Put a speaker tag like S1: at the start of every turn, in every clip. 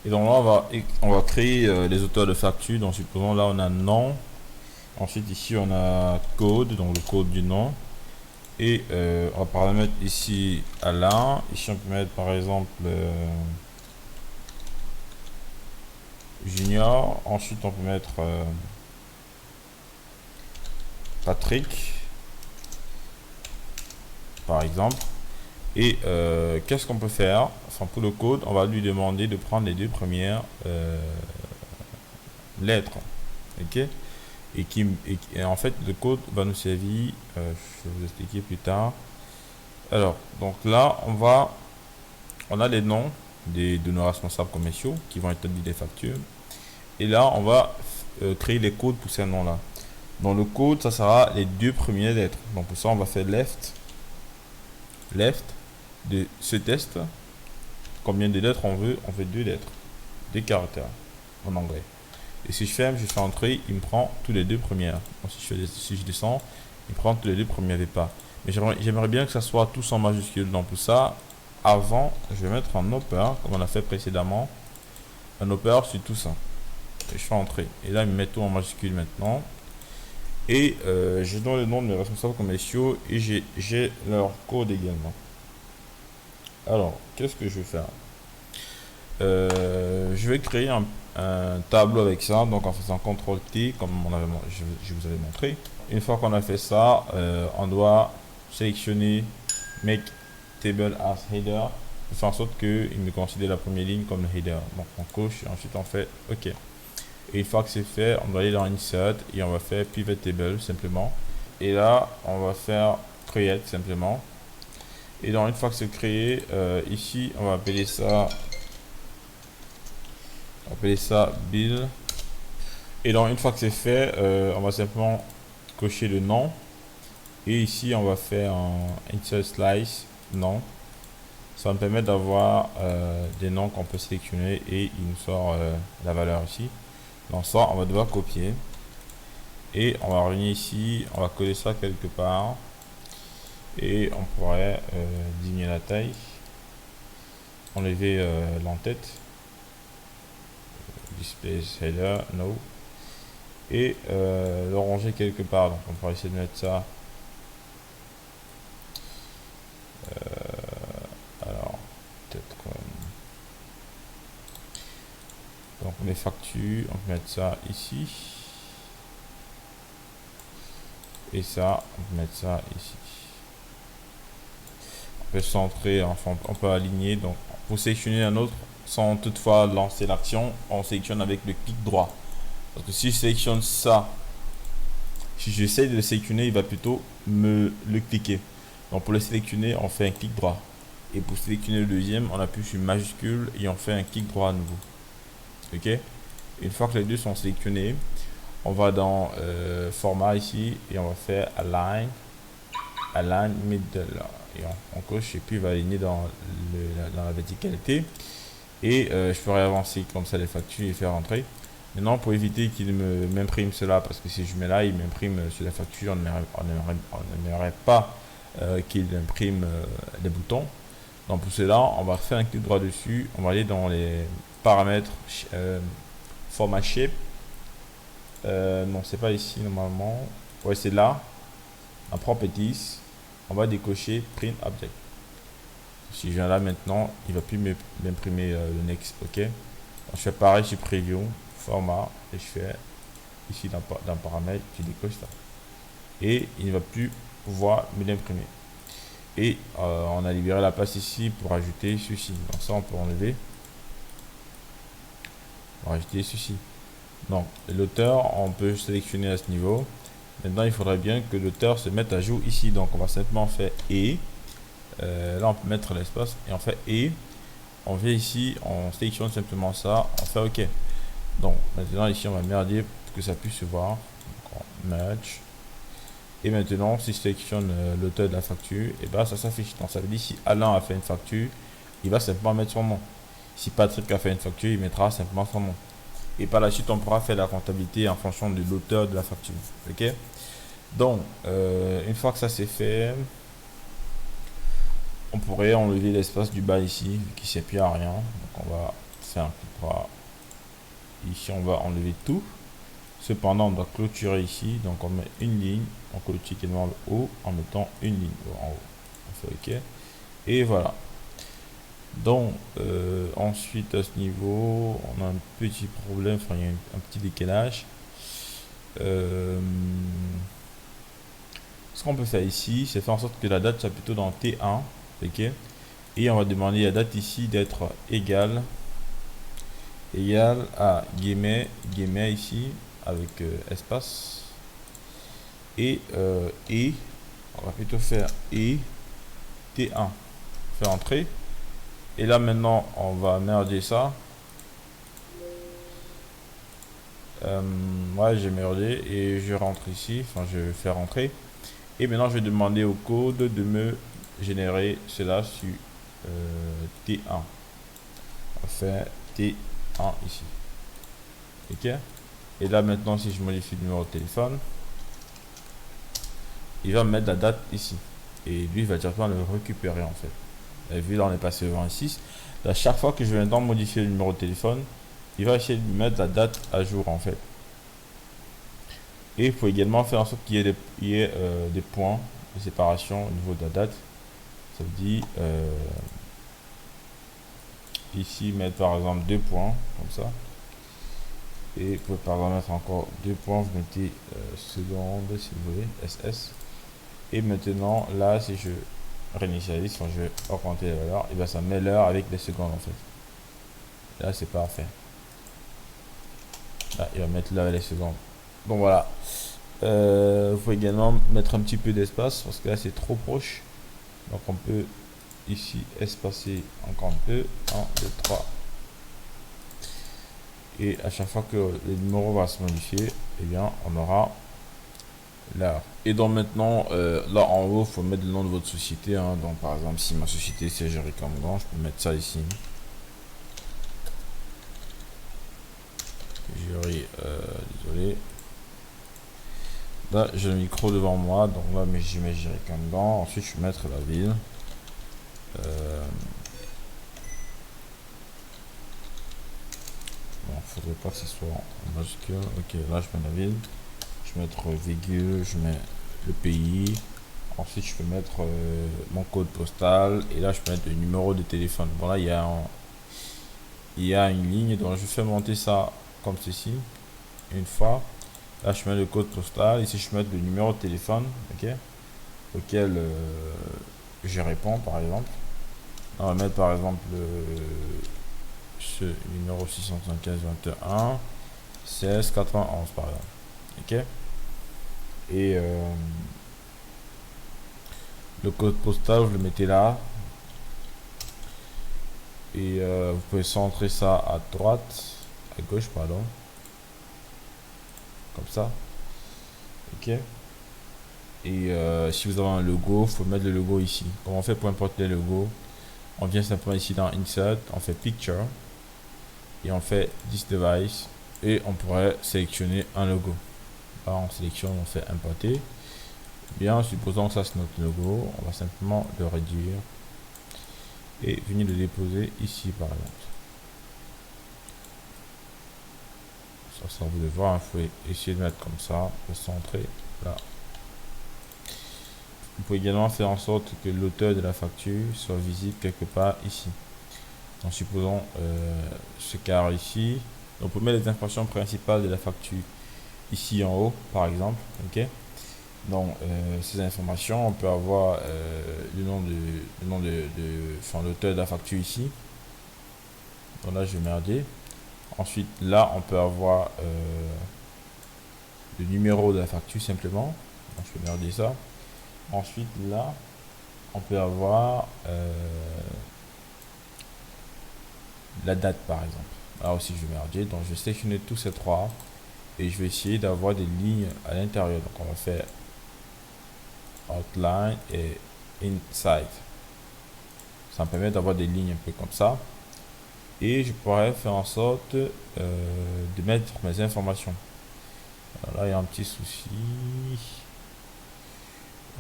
S1: Et donc là, on va créer les auteurs de facture. Donc supposons là, on a nom. Ensuite, ici, on a code, donc le code du nom. Et on va paramètre ici Alain. Ici, on peut mettre par exemple Junior. Ensuite, on peut mettre Patrick, par exemple. Et qu'est-ce qu'on peut faire? Enfin, pour le code, on va lui demander de prendre les deux premières lettres. Ok? Et en fait, le code va nous servir, je vais vous expliquer plus tard. Alors, donc là, on a les noms de nos responsables commerciaux qui vont établir des factures. Et là, on va créer les codes pour ces noms-là. Dans le code, ça sera les deux premières lettres. Donc pour ça, on va faire left de ce test. Combien de lettres on veut? On veut deux lettres, deux caractères en anglais. Et si je ferme, je fais entrer, il me prend tous les deux premières. Donc si je descends, il prend tous les deux premières des pas. Mais j'aimerais bien que ça soit tous en majuscule. Donc pour ça, avant, je vais mettre un upper, comme on a fait précédemment. Un upper sur tout ça. Et je fais entrer. Et là, il me met tout en majuscule maintenant. Et je donne le nom de mes responsables commerciaux et j'ai leur code également. Alors, qu'est-ce que je vais faire? Je vais créer un tableau avec ça, donc en faisant CTRL T, comme je vous avais montré. Une fois qu'on a fait ça, on doit sélectionner Make Table as Header, pour faire en sorte qu'il me considère la première ligne comme le header. Donc on coche et ensuite on fait OK. Et une fois que c'est fait, on va aller dans Insert et on va faire Pivot Table simplement. Et là, on va faire Create simplement. Et donc une fois que c'est créé, ici, on va appeler ça Bill. Et donc une fois que c'est fait, on va simplement cocher le nom. Et ici, on va faire un Insert Slice nom. Ça va me permet d'avoir des noms qu'on peut sélectionner et il nous sort la valeur ici. Donc ça, on va devoir copier. Et on va revenir ici, on va coller ça quelque part. Et on pourrait diminuer la taille. Enlever l'entête. Display header, no. Et le ranger quelque part. Donc on pourrait essayer de mettre ça. Alors, peut-être comme... Donc les factures, on peut mettre ça ici. Et ça, on peut mettre ça ici. On peut centrer, enfin on peut aligner. Donc pour sélectionner un autre, sans toutefois lancer l'action, on sélectionne avec le clic droit. Parce que si je sélectionne ça, si j'essaie de le sélectionner, il va plutôt me le cliquer. Donc pour le sélectionner, on fait un clic droit. Et pour sélectionner le deuxième, on appuie sur majuscule et on fait un clic droit à nouveau. Ok? Une fois que les deux sont sélectionnés, on va dans format ici et on va faire align middle et on coche et puis il va aligner dans la verticalité et je pourrais avancer comme ça les factures et faire rentrer. Maintenant pour éviter qu'il m'imprime cela, parce que si je mets là il m'imprime sur la facture, on n'aimerait pas qu'il imprime les boutons. Donc pour cela on va faire un clic droit dessus, on va aller dans les paramètres format shape. Non, c'est pas ici normalement. Ouais, c'est là. En properties, on va décocher print object. Si je viens là maintenant, il va plus m'imprimer le next. Ok. Donc, je fais pareil sur preview, format, et je fais ici dans paramètres, je décoche ça. Et il ne va plus pouvoir me l'imprimer. Et on a libéré la place ici pour ajouter ceci. Donc ça, on peut enlever. On va ajouter ceci. Donc l'auteur, on peut sélectionner à ce niveau. Maintenant il faudrait bien que l'auteur se mette à jour ici, donc on va simplement faire et là on peut mettre l'espace et on fait et on vient ici, on sélectionne simplement ça, on fait ok. Donc maintenant ici on va merder pour que ça puisse se voir. Donc, on merge et maintenant si je sélectionne l'auteur de la facture, et ben ça s'affiche. Donc ça veut dire si Alain a fait une facture, il va simplement mettre son nom. Si Patrick a fait une facture, il mettra simplement son nom. Et par la suite, on pourra faire la comptabilité en fonction de l'auteur de la facture. Ok. Donc, une fois que ça c'est fait, on pourrait enlever l'espace du bas ici, qui ne sert plus à rien. Donc, on va faire un clic droit ici on va enlever tout. Cependant, on doit clôturer ici. Donc, on met une ligne. On clôture également le haut en mettant une ligne en haut. On fait OK. Et voilà. Donc, ensuite, à ce niveau, on a un petit problème. Enfin, il y a un petit décalage. Ce qu'on peut faire ici, c'est faire en sorte que la date soit plutôt dans T1. OK. Et on va demander la date ici d'être égale à guillemets ici avec espace et on va plutôt faire et T1 faire entrer et là maintenant on va merger ça. Ouais, j'ai merdé et je rentre ici, enfin je vais faire rentrer et maintenant je vais demander au code de me générer cela sur T1. On va faire T1 ici. OK. Et là maintenant si je modifie le numéro de téléphone, il va me mettre la date ici et lui il va directement le récupérer en fait. Et vu là on est passé au 26, à chaque fois que je vais maintenant modifier le numéro de téléphone, il va essayer de mettre la date à jour en fait. Et il faut également faire en sorte qu'il y ait des points de séparation au niveau de la date. Ça veut dire ici mettre par exemple 2 points comme ça. Et vous pouvez par exemple mettre encore 2 points, vous mettez seconde si vous voulez, SS. Et maintenant là si je réinitialise, quand je vais augmenter la valeur, et bien ça met l'heure avec les secondes en fait. Là c'est parfait. Là il va mettre l'heure et les secondes. Donc voilà. Il faut également mettre un petit peu d'espace parce que là c'est trop proche. Donc on peut ici espacer encore un peu. 1, 2, 3. Et à chaque fois que le numéro va se modifier, eh bien on aura l'heure. Et donc maintenant, là en haut, il faut mettre le nom de votre société. Hein. Donc par exemple, si ma société c'est Jericho Grand, je peux mettre ça ici. Désolé. Là, j'ai le micro devant moi, donc là, mais j'y mets Jericho Grand. Ensuite, je vais mettre la ville. Bon, faudrait pas que ce soit en majuscule. Ok, là, je mets la ville. Je vais mettre virgule, je mets le pays. Ensuite, je peux mettre mon code postal. Et là, je peux mettre le numéro de téléphone. Bon, là, il y a une ligne. Donc, je fais monter ça comme ceci. Une fois. Là, je mets le code postal. Ici, je mets le numéro de téléphone. Ok. Auquel je réponds, par exemple. On va mettre, par exemple, ce numéro 675 21 16 91, par exemple. Ok. Et le code postal, vous le mettez là. Et vous pouvez centrer ça à droite, à gauche, pardon. Comme ça. Ok. Et si vous avez un logo, il faut mettre le logo ici. Comment on fait pour importer le logo? On vient simplement ici dans Insert, on fait Picture. Et on fait This Device. Et on pourrait sélectionner un logo. Là, on sélectionne, on fait Importer. Bien, supposons que ça c'est notre logo. On va simplement le réduire. Et venir le déposer ici par exemple. Ça vous devez voir, il faut essayer de mettre comme ça, le centrer là. Vous pouvez également faire en sorte que l'auteur de la facture soit visible quelque part ici. Donc supposons ce carré ici. Donc on peut mettre les informations principales de la facture ici en haut par exemple. Ok. Donc ces informations, on peut avoir l'auteur de la facture ici. Donc là je vais merder. Ensuite là on peut avoir le numéro de la facture simplement. Donc, je vais merder ça. Ensuite là on peut avoir la date par exemple. Là aussi je vais merger. Donc je vais sélectionner tous ces trois et je vais essayer d'avoir des lignes à l'intérieur. Donc on va faire outline et inside. Ça me permet d'avoir des lignes un peu comme ça. Et je pourrais faire en sorte de mettre mes informations. Alors là, il y a un petit souci.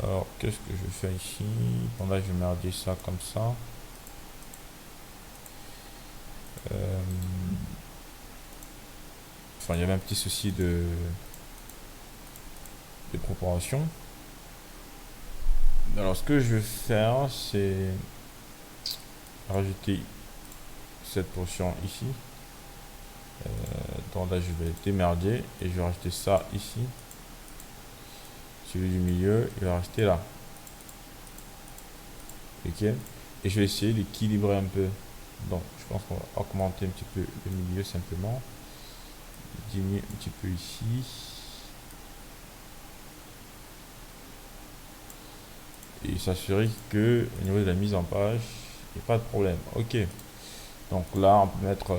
S1: Alors, qu'est-ce que je fais ici? Bon, là, je vais merder ça comme ça. Enfin, il y avait un petit souci de proportion. Alors, ce que je vais faire, c'est rajouter cette portion ici. Donc là, je vais démerder et je vais rajouter ça ici. Celui du milieu, il va rester là. Ok. Et je vais essayer d'équilibrer un peu. Donc, je pense qu'on va augmenter un petit peu le milieu simplement. Diminuer un petit peu ici. Et s'assurer que au niveau de la mise en page, il n'y a pas de problème. Ok. Donc là, on peut mettre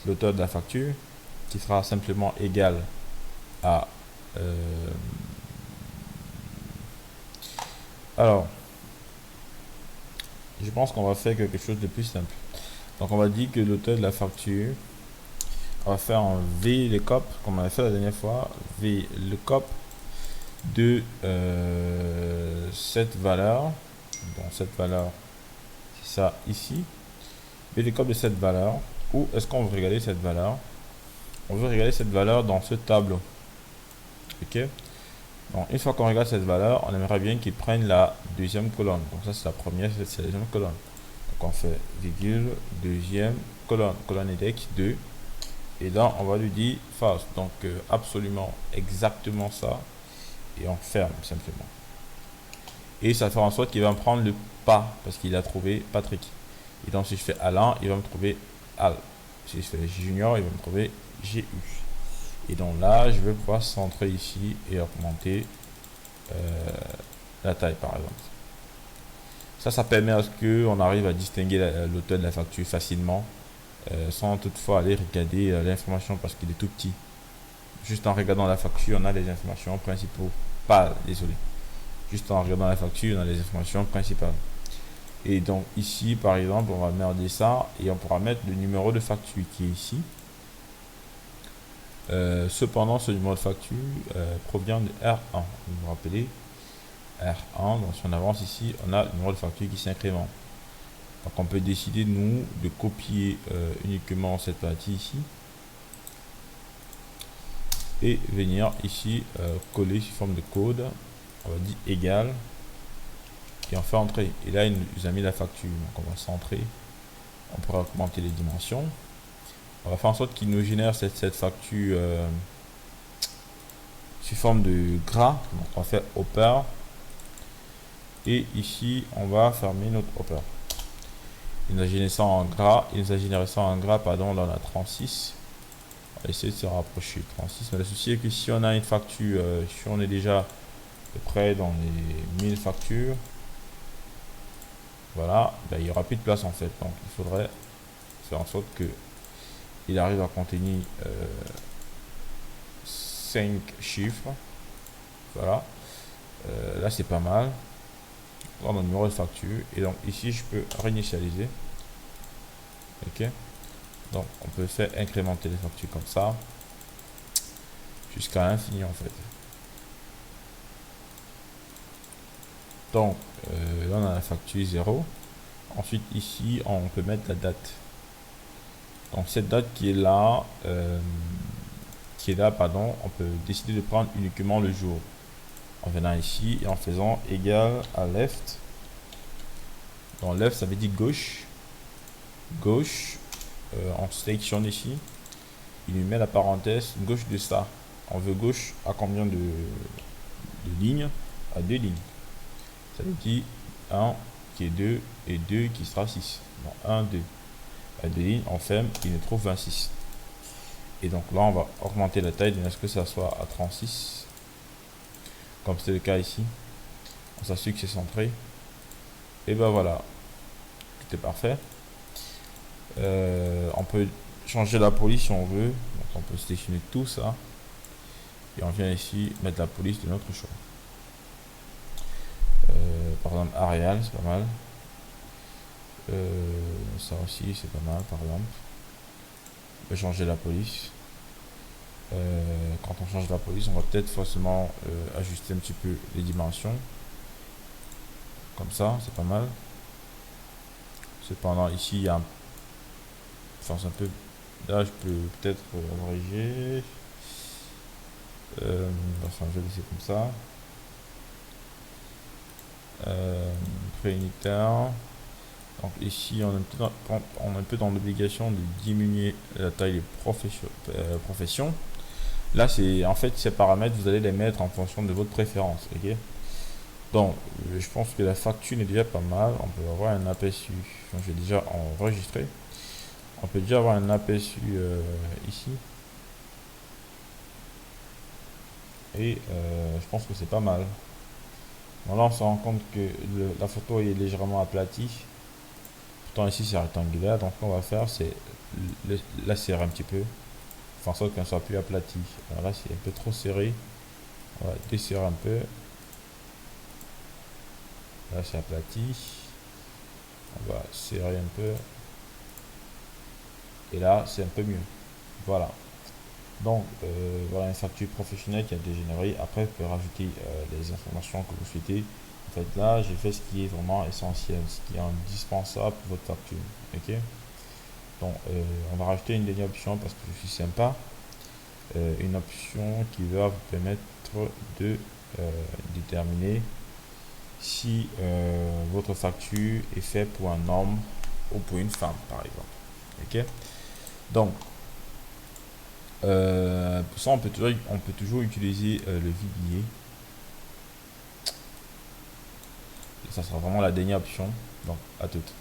S1: l'auteur de la facture qui sera simplement égal à... alors, je pense qu'on va faire quelque chose de plus simple. Donc on va dire que l'auteur de la facture, on va faire un v le cop, comme on a fait la dernière fois, v le cop de cette valeur. Donc cette valeur, c'est ça ici. V le cop de cette valeur. Où est-ce qu'on veut regarder cette valeur? On veut regarder cette valeur dans ce tableau. Ok. Donc une fois qu'on regarde cette valeur, on aimerait bien qu'il prenne la deuxième colonne. Donc ça c'est la première, c'est la deuxième colonne. Donc on fait virgule, deuxième colonne, colonne index 2. Et là on va lui dire false. Donc absolument exactement ça. Et on ferme simplement. Et ça fait en sorte qu'il va me prendre le pas parce qu'il a trouvé Patrick. Et donc si je fais Alain, il va me trouver Al. Si je fais Junior, il va me trouver GU. Et donc là, je vais pouvoir centrer ici et augmenter la taille par exemple. Ça permet à ce qu'on arrive à distinguer l'auteur de la facture facilement sans toutefois aller regarder l'information parce qu'il est tout petit. Juste en regardant la facture, on a les informations principaux. Pas, désolé. Juste en regardant la facture, on a les informations principales. Et donc ici, par exemple, on va merder ça et on pourra mettre le numéro de facture qui est ici. Cependant, ce numéro de facture provient de R1. Vous vous rappelez R1. Donc, si on avance ici, on a le numéro de facture qui s'incrémente. Donc, on peut décider, nous, de copier uniquement cette partie ici et venir ici coller sous forme de code. On va dire égal et on fait entrer. Et là, il nous a mis la facture. Donc, on va centrer. On pourra augmenter les dimensions. On va faire en sorte qu'il nous génère cette facture sous forme de gras. Donc on va faire hopper. Et ici, on va fermer notre hopper. Il nous a généré ça en gras. Il nous a généré ça en gras, pardon, là on a 36. On va essayer de se rapprocher. 36. Mais le souci est que si on a une facture, si on est déjà à peu près dans les 1000 factures, voilà, ben, il n'y aura plus de place en fait. Donc il faudrait faire en sorte que il arrive à contenir 5 chiffres. Voilà. Là, c'est pas mal. Dans le numéro de facture. Et donc, ici, je peux réinitialiser. Ok. Donc, on peut faire incrémenter les factures comme ça. Jusqu'à l'infini, en fait. Donc, là, on a la facture 0. Ensuite, ici, on peut mettre la date. Donc, cette date qui est là, pardon, on peut décider de prendre uniquement le jour. En venant ici et en faisant égal à left. Donc, left, ça veut dire gauche. Gauche, on sélectionne ici. Il lui met la parenthèse gauche de ça. On veut gauche à combien de lignes? À 2 lignes. Ça veut dire 1 qui est 2 et 2 qui sera 6. Donc 1, 2. À 2 lignes, on ferme, il nous trouve 26. Et donc là, on va augmenter la taille de ce que ça soit à 36. Comme c'est le cas ici. On s'assure que c'est centré. Et ben voilà. Tout est parfait. On peut changer la police si on veut. Donc on peut sélectionner tout ça. Et on vient ici mettre la police de notre choix. Par exemple, Arial, c'est pas mal. Ça aussi, c'est pas mal, par exemple. On peut changer la police. Quand on change la police, on va peut-être forcément ajuster un petit peu les dimensions. Comme ça, c'est pas mal. Cependant, ici, il y a un... Enfin, c'est un peu Là, je peux peut-être abréger. Enfin, je vais laisser comme ça. Préunitaire. Donc ici, on est un peu dans l'obligation de diminuer la taille des professions. Là, c'est en fait ces paramètres, vous allez les mettre en fonction de votre préférence. Ok. Donc, je pense que la facture est déjà pas mal. On peut avoir un aperçu. Donc, j'ai déjà enregistré. On peut déjà avoir un aperçu ici. Et je pense que c'est pas mal. Bon, là, on se rend compte que la photo est légèrement aplatie. Pourtant, ici, c'est rectangulaire. Donc, ce qu'on va faire, c'est la serrer un petit peu. Faire en sorte qu'elle soit plus aplatie. Alors là, c'est un peu trop serré. On va desserrer un peu. Là, c'est aplati. On va serrer un peu. Et là, c'est un peu mieux. Voilà. Donc, voilà une facture professionnelle qui a été générée. Après, vous pouvez rajouter les informations que vous souhaitez. En fait, là, j'ai fait ce qui est vraiment essentiel, ce qui est indispensable pour votre facture. Ok. Donc, on va rajouter une dernière option parce que je suis sympa. Une option qui va vous permettre de déterminer si votre facture est faite pour un homme ou pour une femme, par exemple. Ok. Donc, pour ça, on peut toujours utiliser le viguier. Ça sera vraiment la dernière option. Donc, à toute.